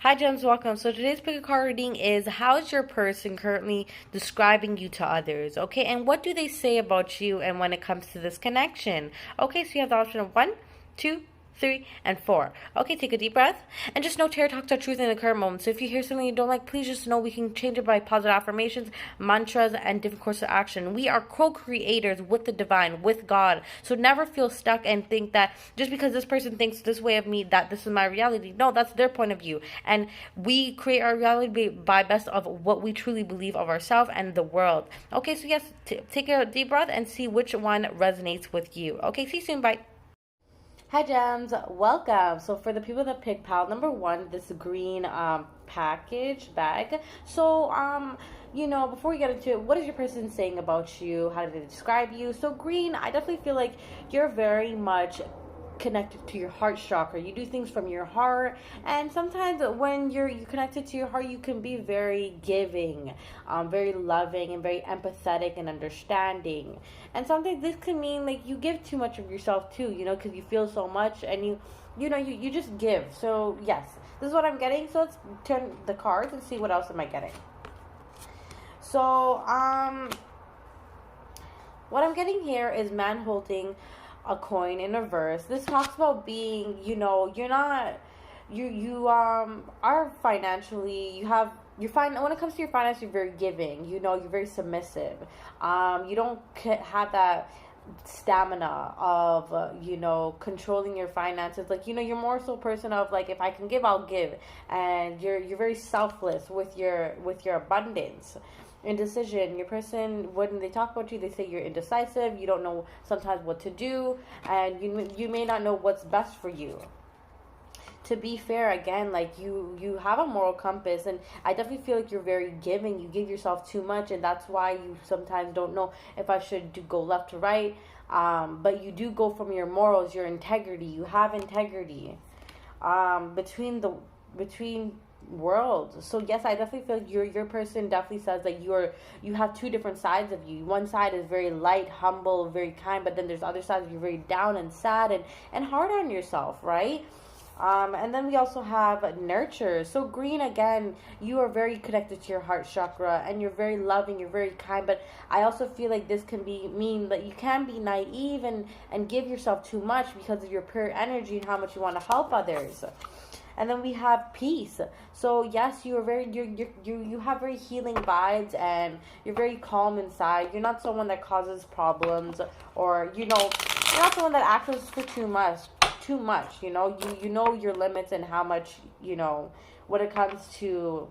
Hi, Gems, welcome. So today's pick a card reading is how is your person currently describing you to others? Okay, and what do they say about you and when it comes to this connection? Okay, so you have the option of 1, 2, 3, and 4. Okay, take a deep breath and just know tarot talks are truth in the current moment. So if you hear something you don't like, please just know we can change it by positive affirmations, mantras, and different courses of action. We are co-creators with the divine, with God. So never feel stuck and think that just because this person thinks this way of me, that this is my reality. No, that's their point of view. And we create our reality by best of what we truly believe of ourselves and the world. Okay, so yes, take a deep breath and see which one resonates with you. Okay, see you soon. Bye. Hi, Gems. Welcome. So for the people that picked pile number 1, this green package bag. So before we get into it, what is your person saying about you? How do they describe you? So green, I definitely feel like you're very much connected to your heart chakra. You do things from your heart, and sometimes when you're connected to your heart, you can be very giving, very loving, and very empathetic and understanding. And sometimes this can mean like you give too much of yourself too, because you feel so much and you just give. So yes, this is what I'm getting. So let's turn the cards and see what else am I getting. So what I'm getting here is man holding a coin in reverse. This talks about being, you're not, you are financially, when it comes to your finance, you're very giving, you're very submissive. You don't have that stamina of controlling your finances. Like, you're more so a person of like, if I can give, I'll give. And you're very selfless with your abundance. Indecision, your person, when they talk about you, they say you're indecisive, you don't know sometimes what to do, and you may not know what's best for you. To be fair, again, like you have a moral compass, and I definitely feel like you're very giving. You give yourself too much, and that's why you sometimes don't know if I should go left to right. But you do go from your morals, your integrity. You have integrity between worlds. So yes, I definitely feel like your person definitely says that you have two different sides of you. One side is very light, humble, very kind, but then there's other sides you're very down and sad and hard on yourself, right? And then we also have nurture. So green, again, you are very connected to your heart chakra, and you're very loving, you're very kind, but I also feel like this can mean that you can be naive and give yourself too much because of your pure energy and how much you want to help others. And then we have peace. So yes, you have very healing vibes, and you're very calm inside. You're not someone that causes problems, or you're not someone that acts for too much. You know your limits and how much when it comes to,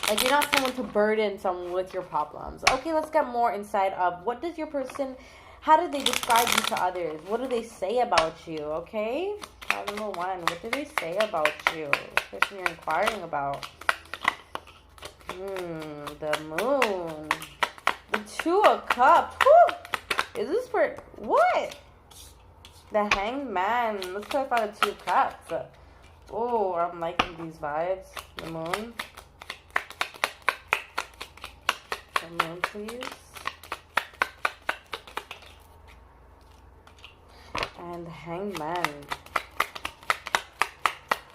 like, you're not someone to burden someone with your problems. Okay, let's get more inside of what does your person, how do they describe you to others? What do they say about you? Okay. Number 1, what do they say about you? The person you're inquiring about. The moon. The 2 of Cups. Whew! Is this for what? The Hanged Man. Let's clarify the 2 of Cups. Oh, I'm liking these vibes. The moon. The moon, please. And the Hanged Man.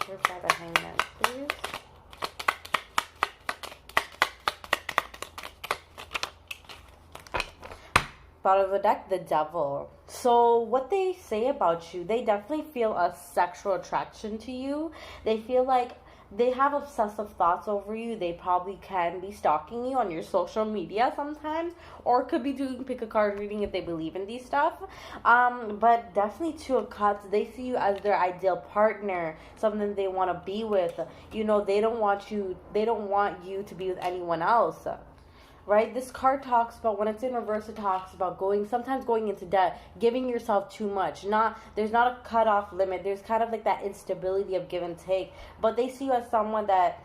Clarify the Hanged Man, please. Bottom of the deck, the Devil. So what they say about you, they definitely feel a sexual attraction to you. They feel like they have obsessive thoughts over you. They probably can be stalking you on your social media sometimes, or could be doing pick a card reading if they believe in these stuff. But definitely 2 of Cups, they see you as their ideal partner, something they want to be with. They don't want you to be with anyone else. Right? This card talks about, when it's in reverse, it talks about sometimes going into debt, giving yourself too much. There's not a cutoff limit. There's kind of like that instability of give and take. But they see you as someone that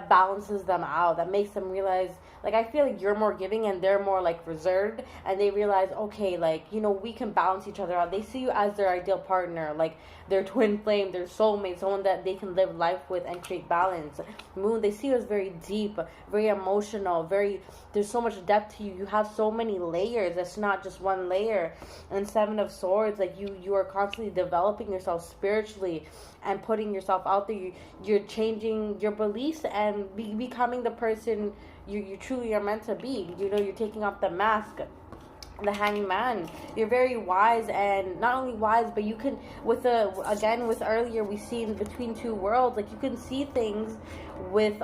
balances them out, that makes them realize, like, I feel like you're more giving and they're more like reserved, and they realize, okay, like, we can balance each other out. They see you as their ideal partner, like their twin flame, their soulmate, someone that they can live life with and create balance. Moon, they see you as very deep, very emotional, there's there's so much depth to you. You have so many layers. That's not just one layer. And Seven of Swords, like you are constantly developing yourself spiritually and putting yourself out there. You're changing your beliefs and becoming the person you truly are meant to be. You know, you're taking off the mask, the Hanged Man. You're very wise, and not only wise, but you can, with earlier we see in between two worlds, like you can see things with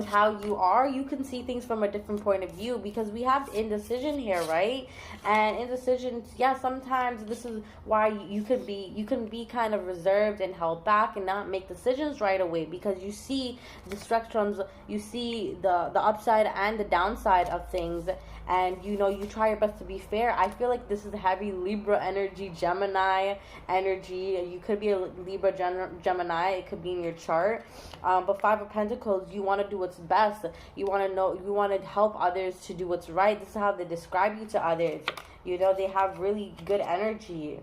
how you are. You can see things from a different point of view, because we have indecision here, right? And indecision, yeah, sometimes this is why you can be kind of reserved and held back and not make decisions right away, because you see the spectrums, you see the upside and the downside of things, and you know, you try your best to be fair. I feel like this is heavy Libra energy, Gemini energy. You could be a Libra, Gemini. It could be in your chart. But Five of Pentacles, you want to do what's best. You want to help others to do what's right. This is how they describe you to others. You know, they have really good energy.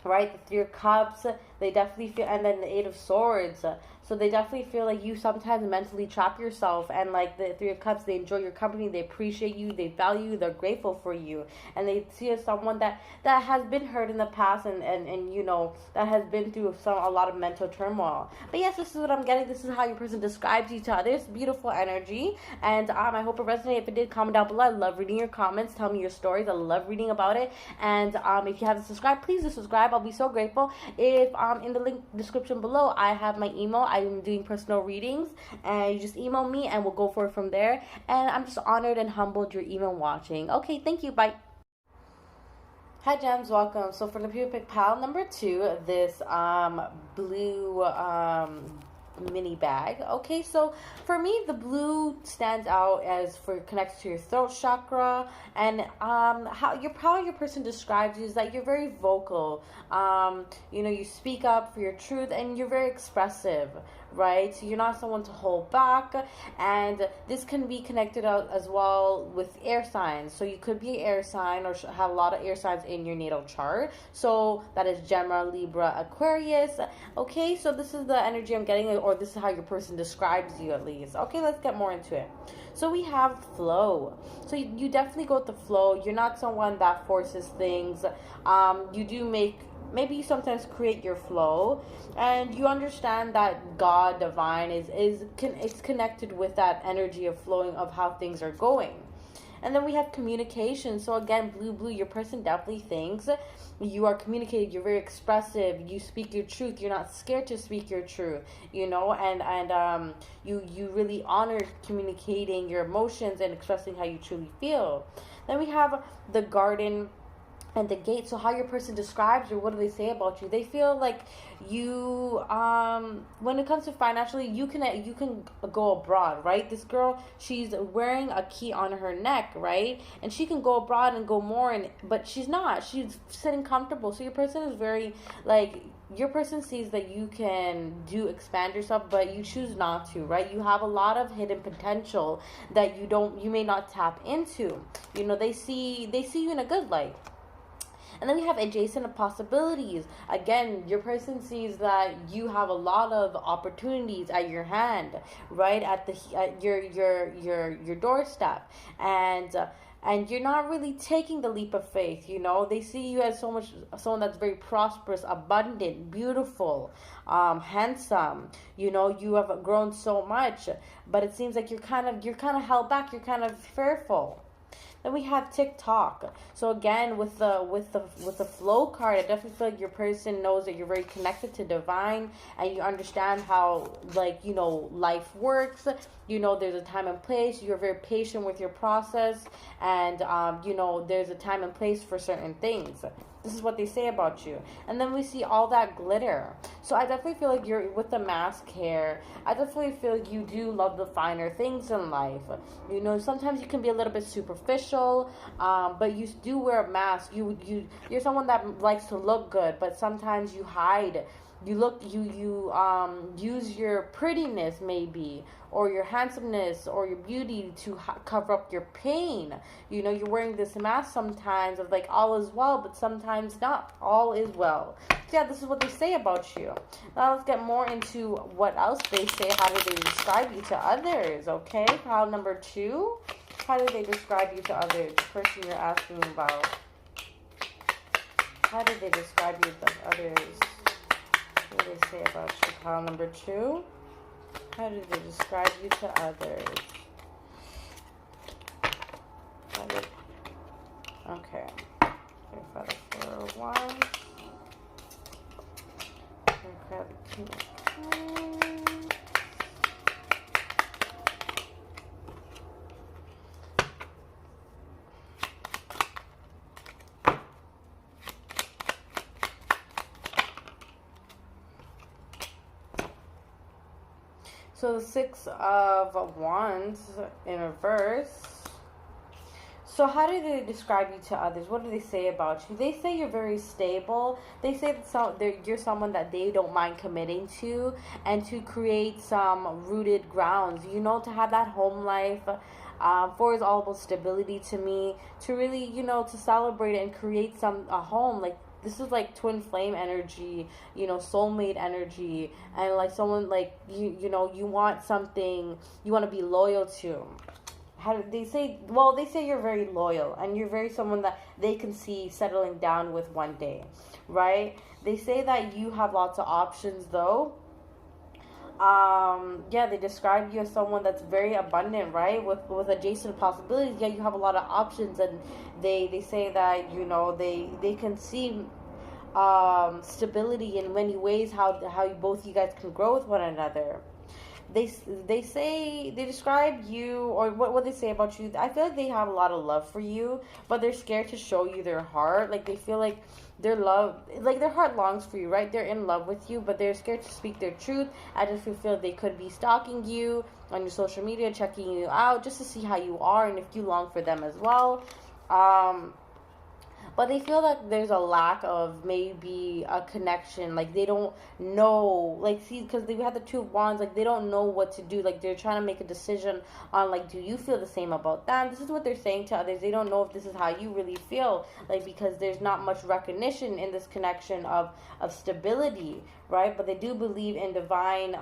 Right? The Three of Cups, they definitely feel, and then the Eight of Swords. So they definitely feel like you sometimes mentally trap yourself, and like the Three of Cups, they enjoy your company, they appreciate you, they value you, they're grateful for you, and they see as someone that has been hurt in the past, and you know, that has been through a lot of mental turmoil. But yes, this is what I'm getting. This is how your person describes you to others. Beautiful energy, and I hope it resonated. If it did, comment down below. I love reading your comments. Tell me your stories. I love reading about it. And if you haven't subscribed, please do subscribe. I'll be so grateful. If in the link description below, I have my email. I'm doing personal readings, and you just email me and we'll go for it from there. And I'm just honored and humbled you're even watching. Okay, thank you. Bye. Hi gems, welcome. So for the people pick pile number 2, this blue mini bag. Okay, so for me, the blue stands out as for connects to your throat chakra, and how your person describes you is that you're very vocal. You know, you speak up for your truth, and you're very expressive, right? So you're not someone to hold back, and this can be connected out as well with air signs. So you could be an air sign or have a lot of air signs in your natal chart. So that is Gemini, Libra, Aquarius. Okay, so this is the energy I'm getting, or this is how your person describes you at least. Okay, let's get more into it. So we have flow. So you definitely go with the flow. You're not someone that forces things. You do maybe you sometimes create your flow, and you understand that God, divine, it's connected with that energy of flowing of how things are going. And then we have communication. So again, blue, your person definitely thinks you are communicating. You're very expressive. You speak your truth. You're not scared to speak your truth, you know, and you really honor communicating your emotions and expressing how you truly feel. Then we have the Garden and the Gate. So how your person describes you, what do they say about you? They feel like you, when it comes to financially, you can go abroad, right? This girl, she's wearing a key on her neck, right? And she can go abroad and go more, but she's not. She's sitting comfortable. So your person is very, like, your person sees that you can expand yourself, but you choose not to, right? You have a lot of hidden potential that you may not tap into. You know, they see you in a good light. And then we have adjacent possibilities. Again, your person sees that you have a lot of opportunities at your hand, right? At your doorstep, and you're not really taking the leap of faith. You know, they see you as someone that's very prosperous, abundant, beautiful, handsome. You know, you have grown so much, but it seems like you're kind of held back. You're kind of fearful. Then we have TikTok. So again, with the flow card, I definitely feel like your person knows that you're very connected to divine, and you understand how, like, you know, life works. You know, there's a time and place. You're very patient with your process, and you know, there's a time and place for certain things. This is what they say about you. And then we see all that glitter. So I definitely feel like you're with the mask here. I definitely feel like you do love the finer things in life. You know, sometimes you can be a little bit superficial, but you do wear a mask. You're someone that likes to look good, but sometimes you hide use your prettiness maybe, or your handsomeness or your beauty to cover up your pain. You're wearing this mask sometimes of like all is well, but sometimes not all is well. So yeah, this is what they say about you. Now let's get more into what else they say. How do they describe you to others? Okay, pile number 2. How do they describe you to others? The person you're asking about. How do they describe you to others? What do they say about you? Pile number 2. How do they describe you to others? Okay. Grab the 4 of Wands. Grab the 2 of Cups. So the 6 of Wands in reverse. So how do they describe you to others? What do they say about you? They say you're very stable. They say that you're someone that they don't mind committing to, and to create some rooted grounds. To have that home life. 4 is all about stability to me. To really, to celebrate and create a home. Like, this is like twin flame energy, soulmate energy, and like someone like you want something you want to be loyal to. How do they say? Well, they say you're very loyal and you're very someone that they can see settling down with one day, right? They say that you have lots of options though. Yeah, they describe you as someone that's very abundant, right? With adjacent possibilities. Yeah, you have a lot of options, and they say that they can see stability in many ways, how both you guys can grow with one another. They describe you, or what they say about you. I feel like they have a lot of love for you, but they're scared to show you their heart. Like, they feel like their heart longs for you, right? They're in love with you, but they're scared to speak their truth. I just feel they could be stalking you on your social media, checking you out just to see how you are and if you long for them as well. But they feel that there's a lack of maybe a connection. Like, they don't know, like, see, because they had the 2 of Wands, like, they don't know what to do. Like, they're trying to make a decision on, like, do you feel the same about them? This is what they're saying to others. They don't know if this is how you really feel, like, because there's not much recognition in this connection of stability, right? But they do believe in divine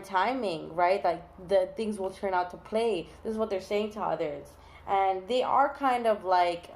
timing, right? Like, the things will turn out to play. This is what they're saying to others. And they are kind of like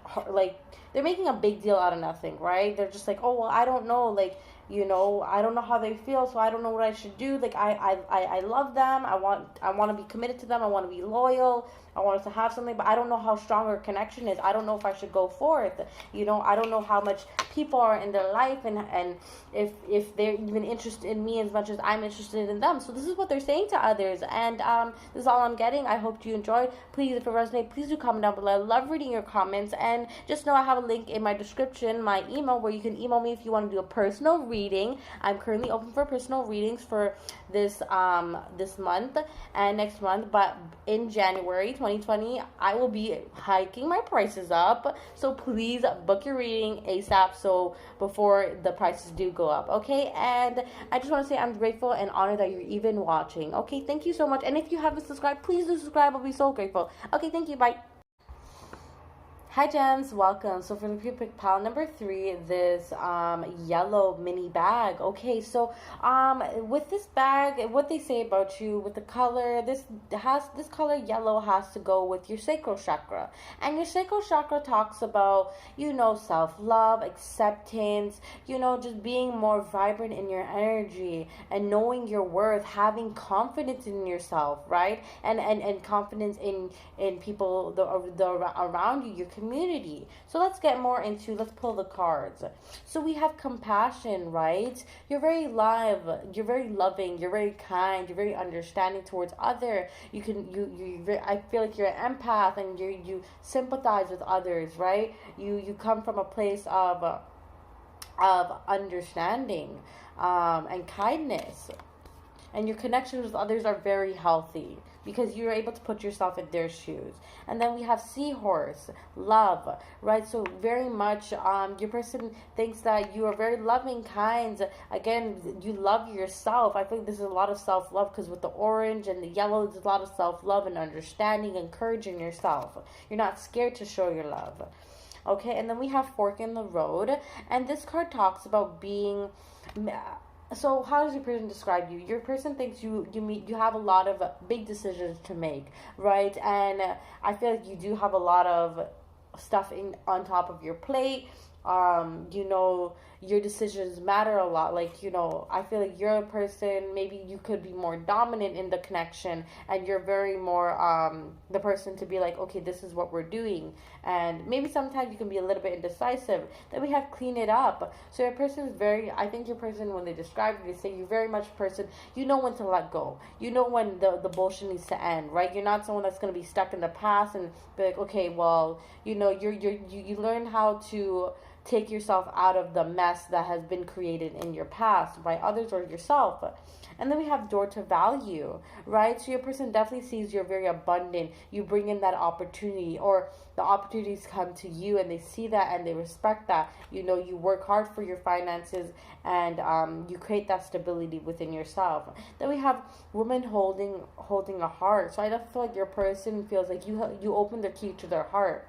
they're making a big deal out of nothing, right? They're just like, oh, well, I don't know, like, I don't know how they feel, so I don't know what I should do. Like, I love them. I want to be committed to them. I want to be loyal. I want us to have something, but I don't know how strong our connection is. I don't know if I should go forth. I don't know how much people are in their life, and if they're even interested in me as much as I'm interested in them. So this is what they're saying to others, and this is all I'm getting. I hope you enjoyed. Please, if it resonates, please do comment down below. I love reading your comments, and just know I have a link in my description, my email, where you can email me if you want to do a personal reading. I'm currently open for personal readings for this month and next month, but in January 2020 I will be hiking my prices up, so please book your reading ASAP, so before the prices do go up. Okay, and I just want to say I'm grateful and honored that you're even watching. Okay, thank you so much, and if you haven't subscribed, please do subscribe. I'll be so grateful. Okay, thank you, bye. Hi gems, welcome. So for the pre-pick pile number 3, this yellow mini bag. Okay, so with this bag, what they say about you with the color, this color yellow has to go with your sacral chakra. And your sacral chakra talks about, self-love, acceptance, just being more vibrant in your energy and knowing your worth, having confidence in yourself, right? And confidence in people around you, your community. So let's get more into, let's pull the cards. So we have compassion, right? You're very you're very loving, you're very kind, you're very understanding towards other. I feel like you're an empath, and you sympathize with others, right? You come from a place of understanding and kindness. and your connections with others are very healthy because you're able to put yourself in their shoes. And then we have seahorse, love, right? So very much your person thinks that you are very loving, kind. Again, you love yourself. I think this is a lot of self-love because with the orange and the yellow, there's a lot of self-love and understanding, encouraging yourself. You're not scared to show your love. Okay, and then we have fork in the road, and this card talks about being. So how does your person describe you? Your person thinks you have a lot of big decisions to make, right? And I feel like you do have a lot of stuff on top of your plate. Your decisions matter a lot. Like, I feel like you're a person, maybe you could be more dominant in the connection, and you're very more the person to be like, okay, this is what we're doing. And maybe sometimes you can be a little bit indecisive. Then we have clean it up. So your person is I think your person, when they describe you, they say you're very much a person, you know when to let go. You know when the bullshit needs to end, right? You're not someone that's going to be stuck in the past and be like, okay, well, you learn how to take yourself out of the mess that has been created in your past by others or yourself. And then we have door to value, right? So your person definitely sees you're very abundant. You bring in that opportunity, or the opportunities come to you and they see that and they respect that. You work hard for your finances, and you create that stability within yourself. Then we have women holding a heart. So I just feel like your person feels like you open the key to their heart,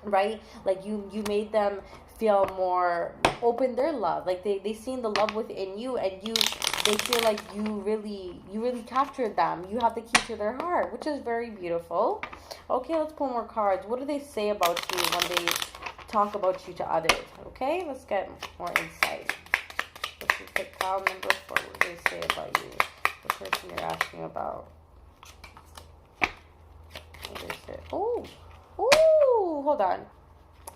right? Like you made them feel more open their love. Like they seen the love within you, and they feel like you really captured them. You have the key to their heart, which is very beautiful. Okay, let's pull more cards. What do they say about you when they talk about you to others? Okay, let's get more insight. Let's just pick pile number 4. What do they say about you? The person you're asking about. What do they say? Oh, hold on.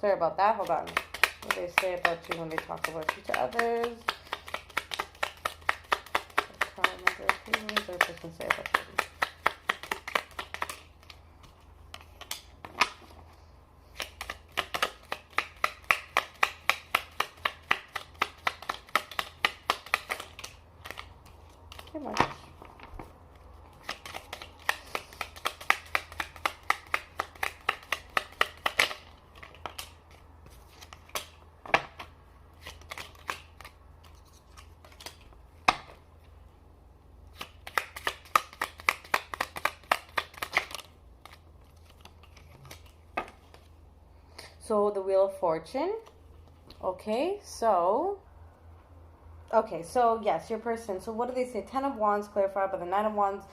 Sorry about that. Hold on. What do they say about you when they talk about you to others? What does their person say about you? Pretty much. So the Wheel of Fortune. Okay, so yes, your person. So what do they say? 10 of Wands clarified by the 9 of Wands,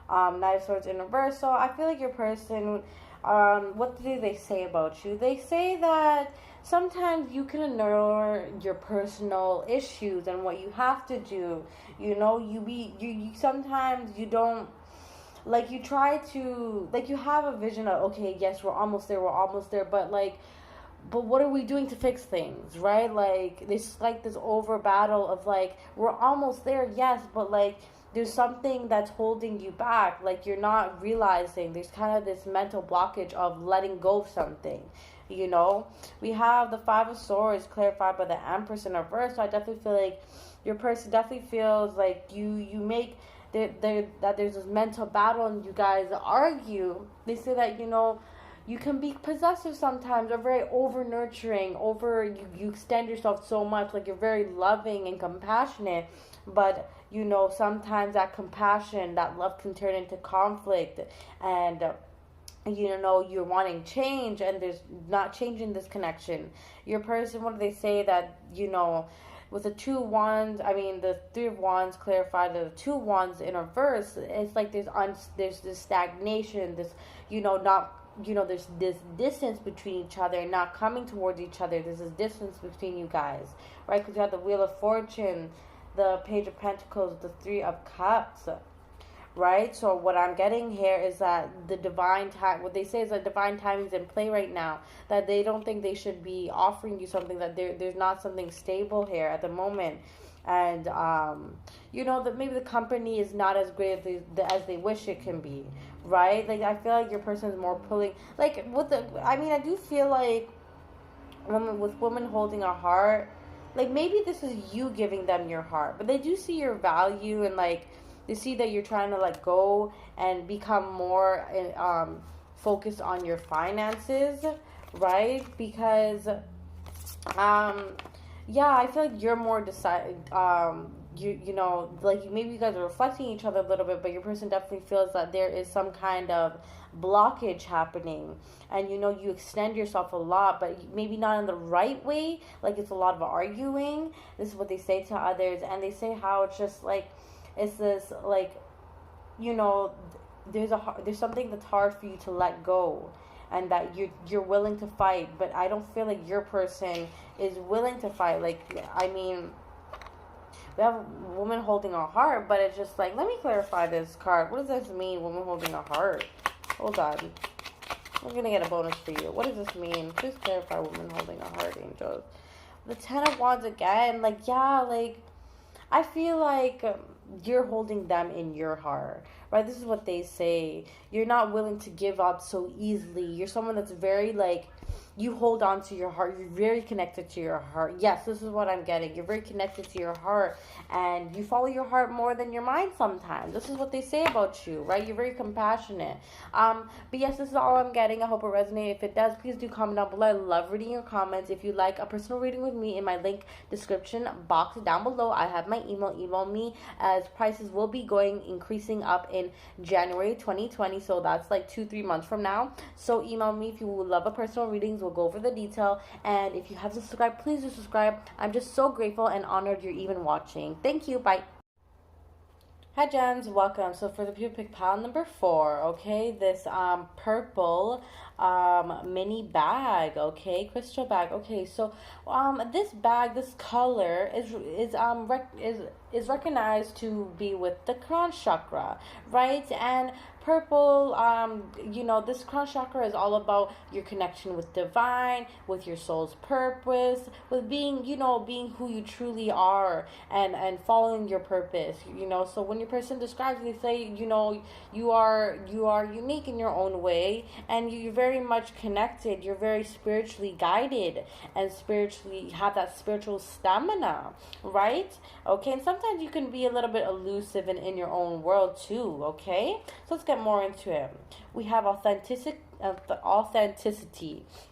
Knight of Swords in reverse. So I feel like your person, what do they say about you? They say that sometimes you can ignore your personal issues and what you have to do. You sometimes you don't, like, you try to, like, you have a vision of, okay, yes, we're almost there, but what are we doing to fix things, right? Like, this over battle of, like, we're almost there, yes, but, like, there's something that's holding you back. Like, you're not realizing there's kind of this mental blockage of letting go of something, We have the 5 of Swords clarified by the Empress in reverse. So I definitely feel like your person definitely feels like you make that there's this mental battle and you guys argue. They say that, you can be possessive sometimes, or very over-nurturing, you extend yourself so much, like you're very loving and compassionate, but, sometimes that compassion, that love can turn into conflict, and, you're wanting change, and there's not change in this connection. Your person, what do they say that, with the 2 wands, the 3 of wands clarified, the 2 wands in reverse, it's like there's this stagnation, this, there's this distance between each other and not coming towards each other. There's this distance between you guys, right? Because you have the Wheel of Fortune, the Page of Pentacles, the 3 of Cups, right? So what I'm getting here is that the divine time, what they say is that divine timing is in play right now, that they don't think they should be offering you something, that there's not something stable here at the moment. And, that maybe the company is not as great as they wish it can be, right? Like, I feel like your person is more pulling, like, I do feel like with women holding a heart, like, maybe this is you giving them your heart, but they do see your value, and, like, They see that you're trying to let go and become more focused on your finances, right? Because yeah, I feel like you're more decided. You know, like maybe you guys are reflecting each other a little bit, but your person definitely feels that there is some kind of blockage happening, and you know you extend yourself a lot, but maybe not in the right way. Like it's a lot of arguing. This is what they say to others, and they say how it's just like it's this like, you know, there's something that's hard for you to let go, and that you're willing to fight, but I don't feel like your person is willing to fight. Like, I mean, we have a woman holding a heart, but it's just like, let me clarify this card. What does this mean, woman holding a heart? Hold on. I'm gonna get a bonus for you. What does this mean? Please clarify, woman holding a heart, angels. The Ten of Wands again. Like, yeah, like, I feel like you're holding them in your heart, right? This is what they say. You're not willing to give up so easily. You're someone that's very, like, you hold on to your heart. You're very connected to your heart. Yes, this is what I'm getting. You're very connected to your heart, and you follow your heart more than your mind sometimes. This is what they say about you, right? You're very compassionate. But yes, this is all I'm getting. I hope it resonates. If it does, please do comment down below. I love reading your comments. If you'd like a personal reading with me, in my link description box down below, I have my email. Email me, as prices will be increasing up in January 2020. So that's like 2-3 months from now. So email me if you would love a personal readings. We'll go over the detail, and if you haven't subscribed, please do subscribe. I'm just so grateful and honored you're even watching. Thank you. Bye. Hi gems, welcome. So for the people pick pile number 4, okay, this purple mini bag, okay, crystal bag. Okay, so this bag, this color is recognized to be with the crown chakra, right? And purple, you know, this crown chakra is all about your connection with divine, with your soul's purpose, with being, you know, being who you truly are, and following your purpose, you know. So when your person describes, they say, you know, you are unique in your own way, and you're very much connected. You're very spiritually guided, and spiritually have that spiritual stamina, right? Okay, and sometimes you can be a little bit elusive in your own world too, okay? So let's get more into it. We have authenticity.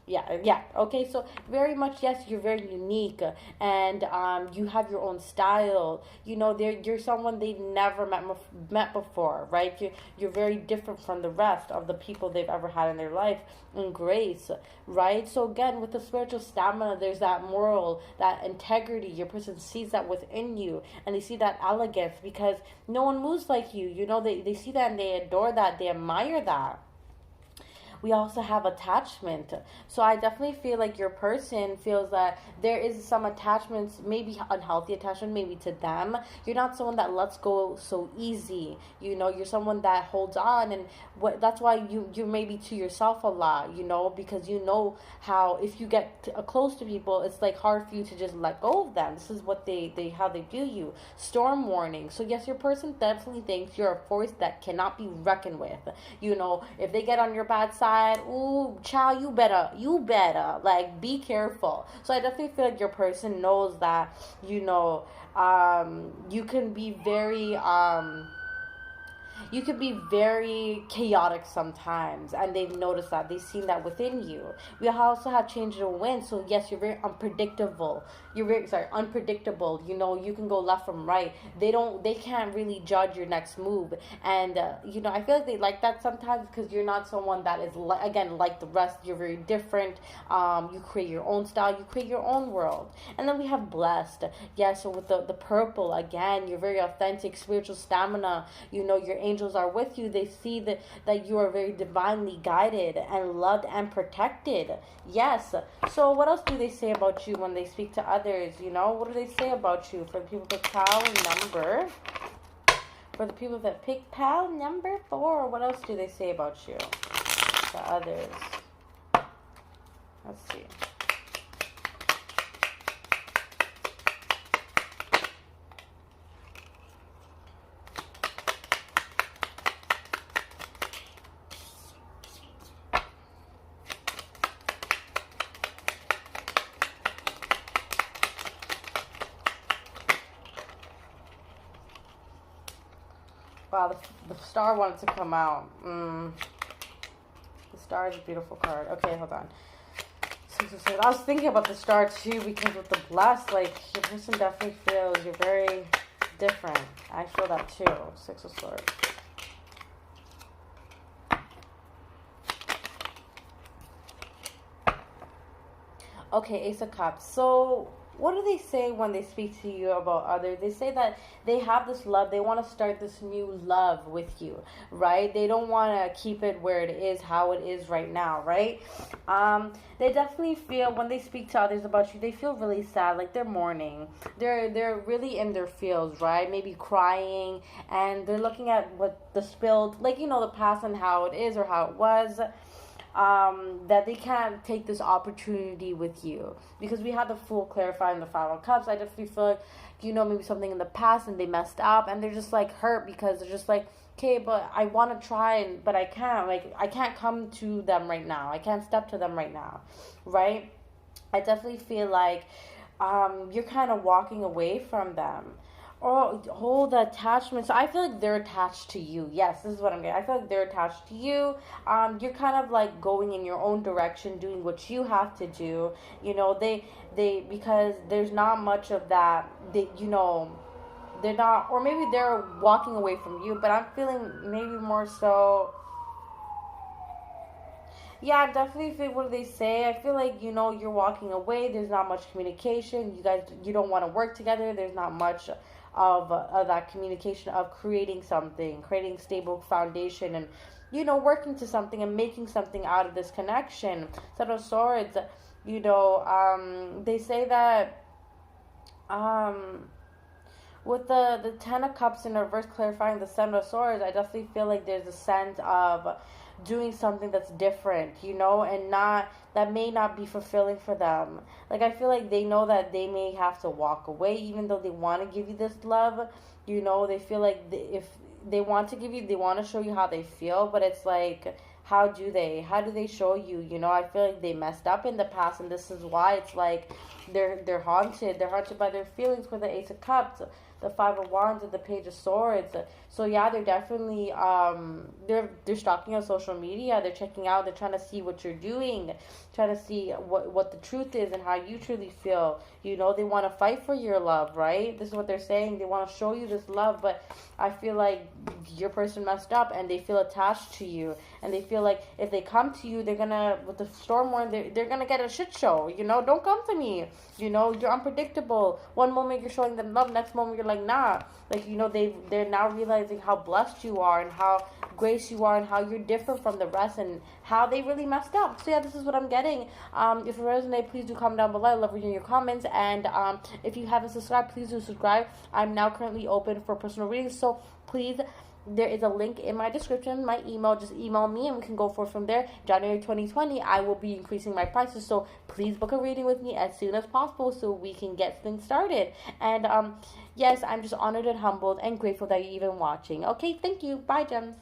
Yeah, okay, so very much, yes, you're very unique, and you have your own style, you know. You're someone they've never met before, right? You're very different from the rest of the people they've ever had in their life, in grace, right? So again, with the spiritual stamina, there's that moral, that integrity. Your person sees that within you, and they see that elegance, because no one moves like you, you know. They see that, and they adore that, they admire that. We also have attachment. So I definitely feel like your person feels that there is some attachments, maybe unhealthy attachment, maybe to them. You're not someone that lets go so easy. You know, you're someone that holds on, and that's why you're maybe to yourself a lot, you know, because you know how if you get close to people, it's like hard for you to just let go of them. This is what how they view you. Storm warning. So yes, your person definitely thinks you're a force that cannot be reckoned with. You know, if they get on your bad side, ooh, child, you better like be careful. So I definitely feel like your person knows that, you know, you can be very chaotic sometimes, and they've noticed that. They've seen that within you. We also have change of wind. So yes, you're very unpredictable. Unpredictable. You know, you can go left from right. They can't really judge your next move. And, you know, I feel like they like that sometimes, because you're not someone that is, again, like the rest. You're very different. You create your own style. You create your own world. And then we have blessed. Yeah, so with the purple, again, you're very authentic, spiritual stamina. You know, your angels are with you. They see that you are very divinely guided and loved and protected. Yes. So what else do they say about you when they speak to others? You know, what do they say about you? For the people that pick pal number 4, what else do they say about you to others? Let's see. Wow, the star wanted to come out. The star is a beautiful card. Okay, hold on. Six of Swords. I was thinking about the star too because with the blessed, like your person definitely feels you're very different. I feel that too. Six of Swords. Okay, Ace of Cups. So, what do they say when they speak to you about others? They say that they have this love. They want to start this new love with you, right? They don't want to keep it where it is, how it is right now, right? They definitely feel when they speak to others about you, they feel really sad, like they're mourning. They're really in their feels, right? Maybe crying, and they're looking at what the spilled, like the past and how it is or how it was. That they can't take this opportunity with you because we had the Fool clarifying the Five of Cups. I definitely feel like maybe something in the past and they messed up and they're just like hurt because they're just like, okay, but I want to try but I can't, like I can't come to them right now, I can't step to them right now, right? I definitely feel like you're kind of walking away from them or hold the attachment. So I feel like they're attached to you. Yes, this is what I'm getting. I feel like they're attached to you. You're kind of like going in your own direction, doing what you have to do. They because there's not much of that. They're not, or maybe they're walking away from you. But I'm feeling maybe more so. Yeah, I definitely feel what do they say. I feel like you're walking away. There's not much communication. You don't want to work together. There's not much of that communication of creating something, creating stable foundation, and working to something and making something out of this connection. Seven of Swords. They say that with the Ten of Cups in reverse clarifying the Seven of Swords, I definitely feel like there's a sense of doing something that's different, and not that may not be fulfilling for them. Like I feel like they know that they may have to walk away, even though they want to give you this love. They feel like if they want to give you, they want to show you how they feel, but it's like, how do they show you? I feel like they messed up in the past, and this is why it's like they're haunted by their feelings with the Ace of Cups, the Five of Wands, and the Page of Swords. So yeah, they're definitely they're stalking on social media. They're checking out. They're trying to see what you're doing, trying to see what the truth is and how you truly feel. They want to fight for your love, right? This is what they're saying. They want to show you this love, but I feel like your person messed up and they feel attached to you, and they feel like if they come to you, they're gonna, with the storm warning, they're gonna get a shit show. Don't come to me. You're unpredictable. One moment you're showing them love, next moment you're like, nah. Like they're now realizing how blessed you are and how grace you are and how you're different from the rest and how they really messed up. So yeah, this is what I'm getting. If it resonates, please do comment down below. I love reading your comments. And if you haven't subscribed, please do subscribe. I'm now currently open for personal readings, so please, there is a link in my description, my email. Just email me and we can go forth from there. January 2020, I will be increasing my prices, so please book a reading with me as soon as possible so we can get things started. And yes, I'm just honored and humbled and grateful that you're even watching. Okay, thank you. Bye, gems.